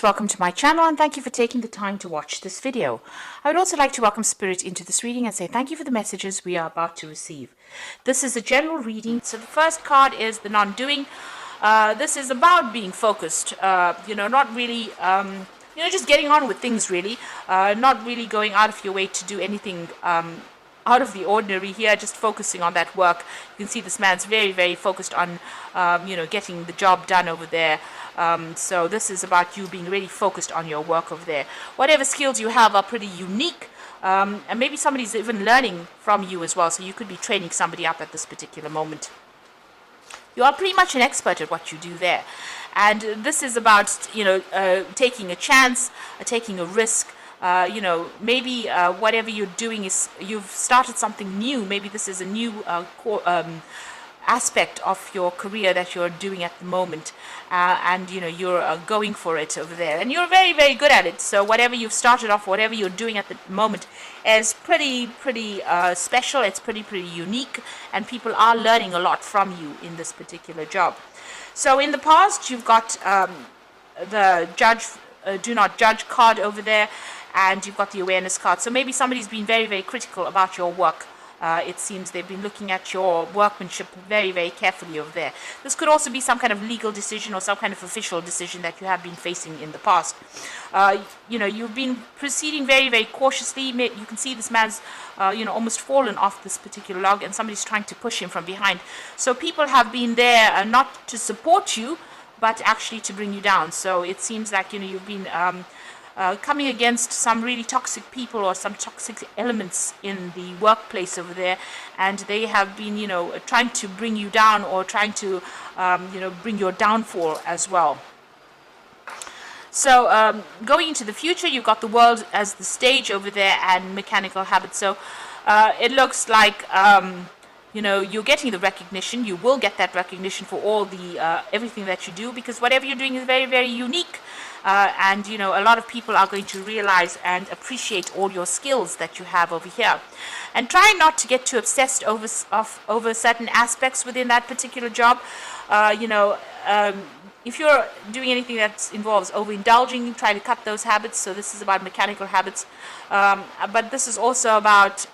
Welcome to my channel and thank you for taking the time to watch this video. I would also like to welcome Spirit into this reading and say thank you for the messages we are about to receive. This is a general reading. So the first card is the non-doing. This is about being focused, not really, just getting on with things really, not really going out of your way to do anything out of the ordinary here, just focusing on that work. You can see this man's very, very focused on, getting the job done over there. So this is about you being really focused on your work over there. Whatever skills you have are pretty unique, and maybe somebody's even learning from you as well, so you could be training somebody up at this particular moment. You are pretty much an expert at what you do there, and this is about taking a chance, taking a risk. Maybe whatever you're doing is you've started something new. Maybe this is a new aspect of your career that you're doing at the moment, and you're going for it over there, and you're very, very good at it. So whatever you've started off, whatever you're doing at the moment is pretty special. It's pretty unique, and people are learning a lot from you in this particular job. So in the past, you've got the judge, do not judge card over there, and you've got the awareness card. So maybe somebody's been very, very critical about your work. It seems they've been looking at your workmanship very, very carefully over there. This could also be some kind of legal decision or some kind of official decision that you have been facing in the past. You've been proceeding very, very cautiously. You can see this man's, almost fallen off this particular log, and somebody's trying to push him from behind. So people have been there not to support you, but actually to bring you down. So it seems like, you've been coming against some really toxic people or some toxic elements in the workplace over there, and they have been, trying to bring you down or trying to, bring your downfall as well. So going into the future, you've got the world as the stage over there and mechanical habits. So it looks like you're getting the recognition. You will get that recognition for all the everything that you do, because whatever you're doing is very, very unique. And a lot of people are going to realize and appreciate all your skills that you have over here. And try not to get too obsessed over certain aspects within that particular job. If you're doing anything that involves overindulging, try to cut those habits. So this is about mechanical habits, but this is also about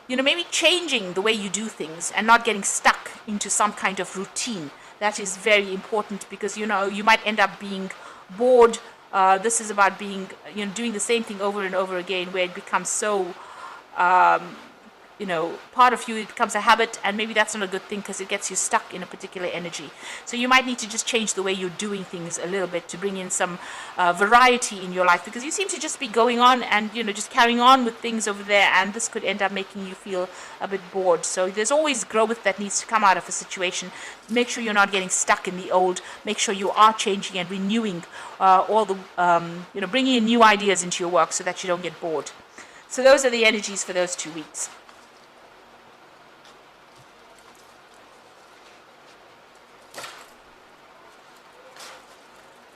maybe changing the way you do things and not getting stuck into some kind of routine. That is very important, because you might end up being bored. This is about being doing the same thing over and over again, where it becomes so part of you. It becomes a habit, and maybe that's not a good thing, because it gets you stuck in a particular energy. So you might need to just change the way you're doing things a little bit to bring in some variety in your life, because you seem to just be going on and just carrying on with things over there, and this could end up making you feel a bit bored. So there's always growth that needs to come out of a situation. Make sure you're not getting stuck in the old. Make sure you are changing and renewing all the bringing in new ideas into your work so that you don't get bored. So those are the energies for those 2 weeks.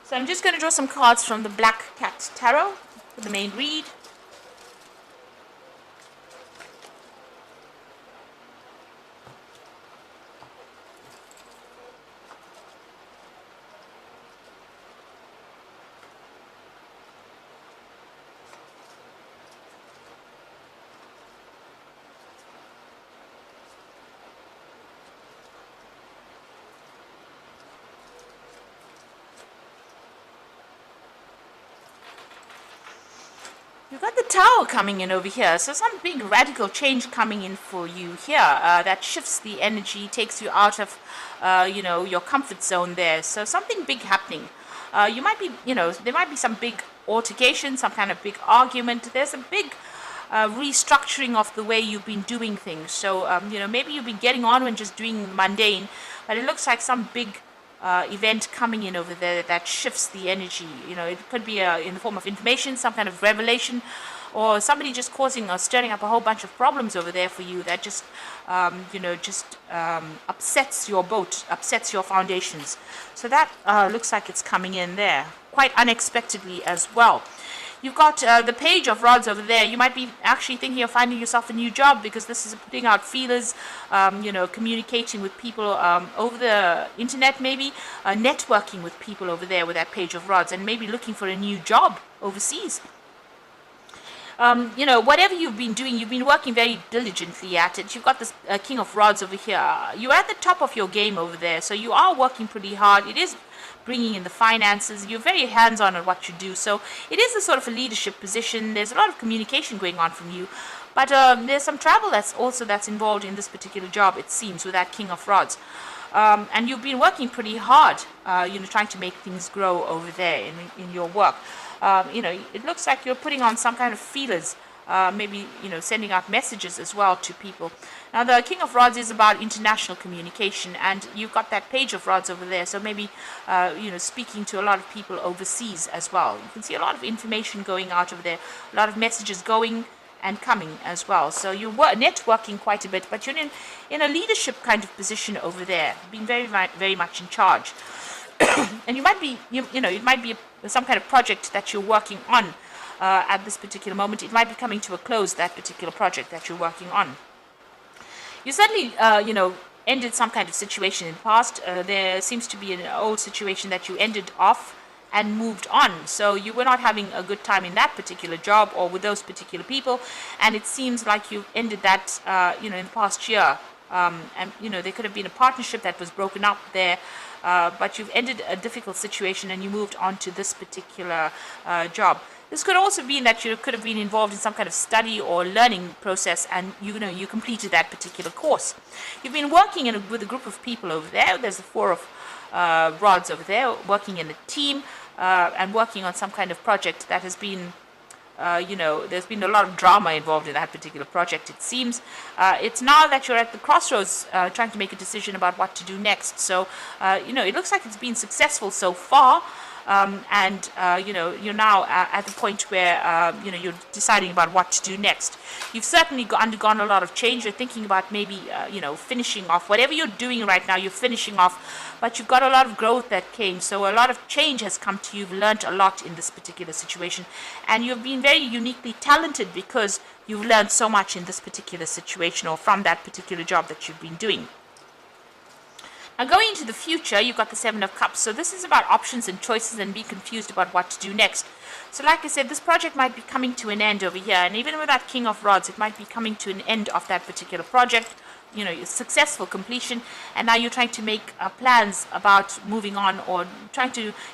So I'm just going to draw some cards from the Black Cat Tarot for the main read. You've got the Tower coming in over here, so some big radical change coming in for you here that shifts the energy, takes you out of, your comfort zone there. So something big happening. You might be, there might be some big altercation, some kind of big argument. There's a big restructuring of the way you've been doing things. So, maybe you've been getting on and just doing mundane, but it looks like some big event coming in over there that shifts the energy. It could be in the form of information, some kind of revelation, or somebody just causing or stirring up a whole bunch of problems over there for you that just upsets your boat, upsets your foundations. So that looks like it's coming in there quite unexpectedly as well. You've got the page of rods over there. You might be actually thinking of finding yourself a new job, because this is putting out feelers, communicating with people over the internet, maybe networking with people over there with that page of rods, and maybe looking for a new job overseas. Whatever you've been doing, you've been working very diligently at it. You've got this King of Rods over here. You're at the top of your game over there, so you are working pretty hard. It is bringing in the finances. You're very hands-on at what you do, so it is a sort of a leadership position. There's a lot of communication going on from you, but there's some travel that's involved in this particular job, it seems, with that King of Rods. And you've been working pretty hard, trying to make things grow over there in your work. It looks like you're putting on some kind of feelers, maybe, sending out messages as well to people. Now, the King of Rods is about international communication, and you've got that page of rods over there, so maybe, speaking to a lot of people overseas as well. You can see a lot of information going out over there, a lot of messages going and coming as well. So you're networking quite a bit, but you're in a leadership kind of position over there, being very, very much in charge. And you might be, it might be some kind of project that you're working on at this particular moment. It might be coming to a close, that particular project that you're working on. You certainly, ended some kind of situation in the past. There seems to be an old situation that you ended off and moved on. So you were not having a good time in that particular job or with those particular people, and it seems like you ended that, in the past year. And there could have been a partnership that was broken up there, but you've ended a difficult situation and you moved on to this particular job. This could also mean that you could have been involved in some kind of study or learning process, and you completed that particular course. You've been working with a group of people over there. There's the four of rods over there, working in a team and working on some kind of project that has been, there's been a lot of drama involved in that particular project, it seems. It's now that you're at the crossroads trying to make a decision about what to do next. So, it looks like it's been successful so far. You're now at the point where, you're deciding about what to do next. You've certainly undergone a lot of change. You're thinking about maybe, finishing off. Whatever you're doing right now, you're finishing off. But you've got a lot of growth that came. So a lot of change has come to you. You've learned a lot in this particular situation. And you've been very uniquely talented because you've learned so much in this particular situation or from that particular job that you've been doing. Now, going into the future, you've got the Seven of Cups. So this is about options and choices and being confused about what to do next. So like I said, this project might be coming to an end over here. And even with that King of Rods, it might be coming to an end of that particular project, successful completion. And now you're trying to make plans about moving on, or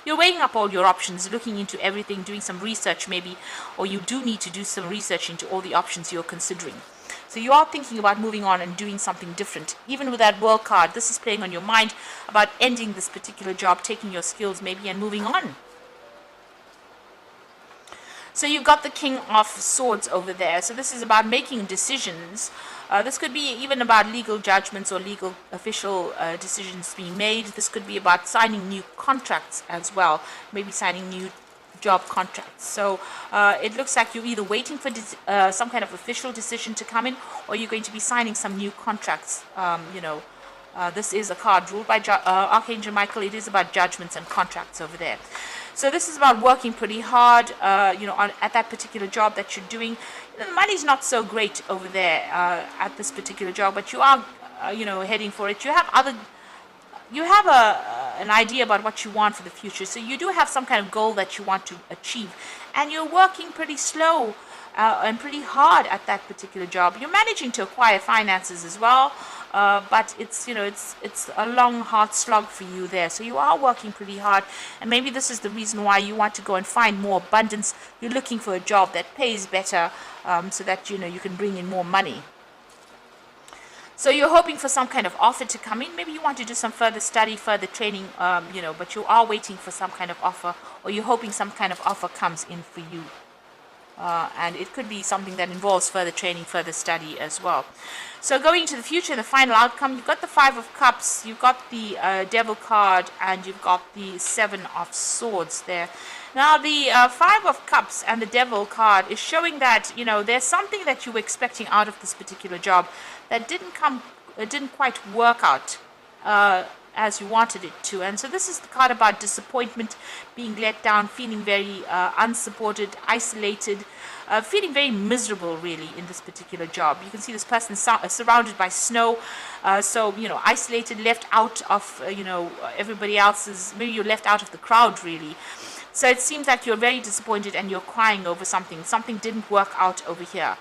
you're weighing up all your options, looking into everything, doing some research maybe, or you do need to do some research into all the options you're considering. So you are thinking about moving on and doing something different. Even with that World card, this is playing on your mind about ending this particular job, taking your skills maybe and moving on. So you've got the King of Swords over there. So this is about making decisions. This could be even about legal judgments or legal official decisions being made. This could be about signing new contracts as well, maybe signing new job contracts. So it looks like you're either waiting for some kind of official decision to come in, or you're going to be signing some new contracts. This is a card ruled by Archangel Michael. It is about judgments and contracts over there. So this is about working pretty hard, at that particular job that you're doing. The money's not so great over there at this particular job, but you are, heading for it. You have an idea about what you want for the future. So you do have some kind of goal that you want to achieve. And you're working pretty slow and pretty hard at that particular job. You're managing to acquire finances as well. But it's a long, hard slog for you there. So you are working pretty hard. And maybe this is the reason why you want to go and find more abundance. You're looking for a job that pays better so that, you can bring in more money. So you're hoping for some kind of offer to come in. Maybe you want to do some further study, further training, but you are waiting for some kind of offer, or you're hoping some kind of offer comes in for you. And it could be something that involves further training, further study as well. So going into the future, the final outcome, you've got the Five of Cups, you've got the Devil card, and you've got the Seven of Swords there. Now, the Five of Cups and the Devil card is showing that, there's something that you were expecting out of this particular job that didn't quite work out. as you wanted it to. And so this is the card about disappointment, being let down, feeling very unsupported, isolated, feeling very miserable really in this particular job. You can see this person surrounded by snow, so isolated, left out of everybody else's. Maybe you're left out of the crowd really. So it seems like you're very disappointed and you're crying over something. Something didn't work out over here.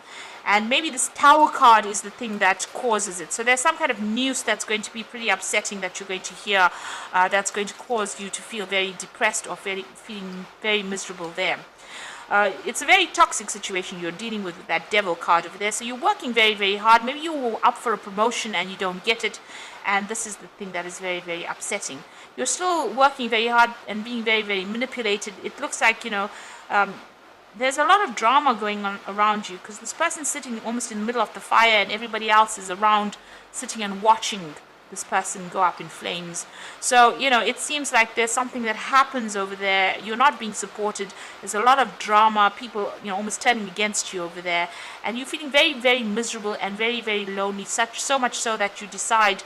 And maybe this Tower card is the thing that causes it. So there's some kind of news that's going to be pretty upsetting that you're going to hear, that's going to cause you to feel very depressed or feeling very miserable there. It's a very toxic situation you're dealing with that Devil card over there. So you're working very, very hard. Maybe you were up for a promotion and you don't get it. And this is the thing that is very, very upsetting. You're still working very hard and being very, very manipulated. It looks like, there's a lot of drama going on around you, because this person's sitting almost in the middle of the fire and everybody else is around sitting and watching this person go up in flames. So, it seems like there's something that happens over there. You're not being supported. There's a lot of drama, people, almost turning against you over there. And you're feeling very, very miserable and very, very lonely, so much so that you decide,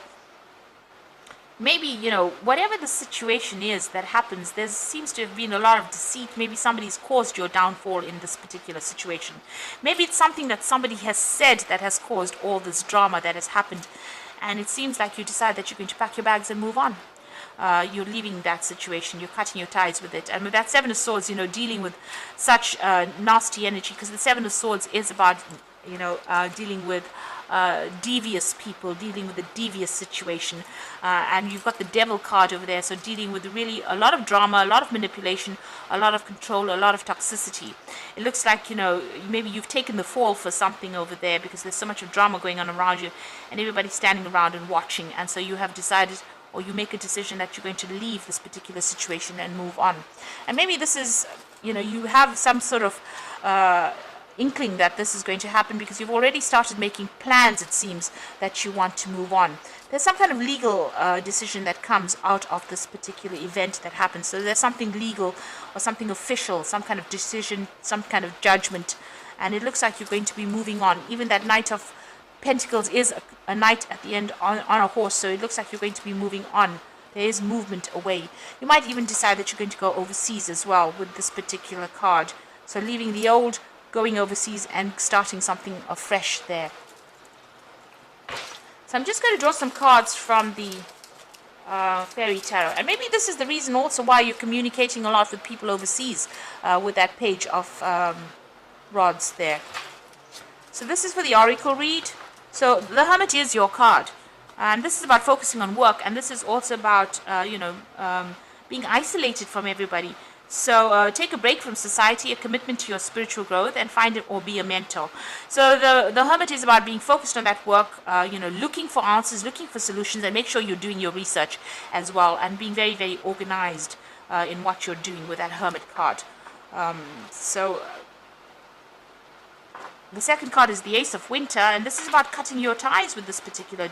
maybe, whatever the situation is that happens, there seems to have been a lot of deceit. Maybe somebody's caused your downfall in this particular situation. Maybe it's something that somebody has said that has caused all this drama that has happened. And it seems like you decide that you're going to pack your bags and move on. You're leaving that situation. You're cutting your ties with it. And with that Seven of Swords, dealing with such nasty energy, because the Seven of Swords is about, dealing with devious people, dealing with a devious situation. And you've got the Devil card over there, so dealing with really a lot of drama, a lot of manipulation, a lot of control, a lot of toxicity. It looks like, maybe you've taken the fall for something over there, because there's so much of drama going on around you and everybody's standing around and watching. And so you have decided, or you make a decision that you're going to leave this particular situation and move on. And maybe this is, you have some sort of inkling that this is going to happen, because you've already started making plans, it seems, that you want to move on. There's some kind of legal decision that comes out of this particular event that happens. So there's something legal or something official, some kind of decision, some kind of judgment. And it looks like you're going to be moving on. Even that Knight of Pentacles is a knight at the end on a horse. So it looks like you're going to be moving on. There is movement away. You might even decide that you're going to go overseas as well with this particular card. So leaving the old, going overseas and starting something afresh there. So I'm just going to draw some cards from the Fairy Tarot. And maybe this is the reason also why you're communicating a lot with people overseas with that Page of Rods there. So this is for the Oracle read. So the Hermit is your card. And this is about focusing on work. And this is also about, being isolated from everybody. So take a break from society, a commitment to your spiritual growth, and find it or be a mentor. So the Hermit is about being focused on that work, looking for answers, looking for solutions, and make sure you're doing your research as well, and being very, very organized in what you're doing with that Hermit card. The second card is the Ace of Winter, and this is about cutting your ties with this particular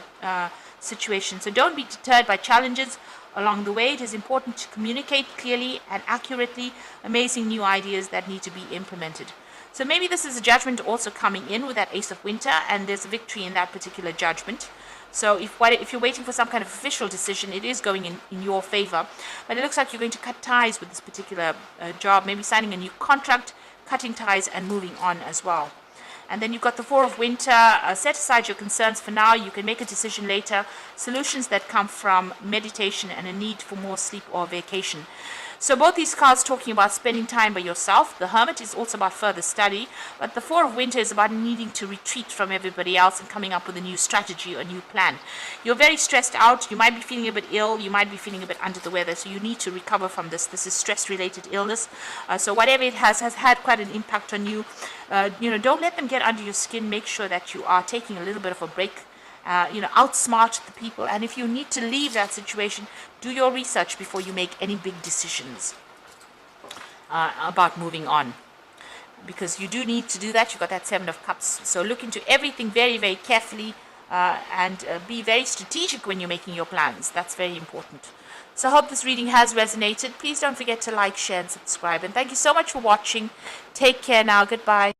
situation. So don't be deterred by challenges along the way. It is important to communicate clearly and accurately amazing new ideas that need to be implemented. So maybe this is a judgment also coming in with that Ace of Winter, and there's a victory in that particular judgment. So if you're waiting for some kind of official decision, it is going in your favor. But it looks like you're going to cut ties with this particular job, maybe signing a new contract, cutting ties and moving on as well. And then you've got the Four of Winter. Set aside your concerns for now. You can make a decision later. Solutions that come from meditation and a need for more sleep or vacation. So both these cards talking about spending time by yourself. The Hermit is also about further study. But the Four of Winter is about needing to retreat from everybody else and coming up with a new strategy or a new plan. You're very stressed out. You might be feeling a bit ill. You might be feeling a bit under the weather. So you need to recover from this. This is stress-related illness. So whatever it has had quite an impact on you. Don't let them get under your skin. Make sure that you are taking a little bit of a break. Outsmart the people. And if you need to leave that situation, do your research before you make any big decisions about moving on. Because you do need to do that. You've got that Seven of Cups. So look into everything very, very carefully and be very strategic when you're making your plans. That's very important. So I hope this reading has resonated. Please don't forget to like, share, and subscribe. And thank you so much for watching. Take care now. Goodbye.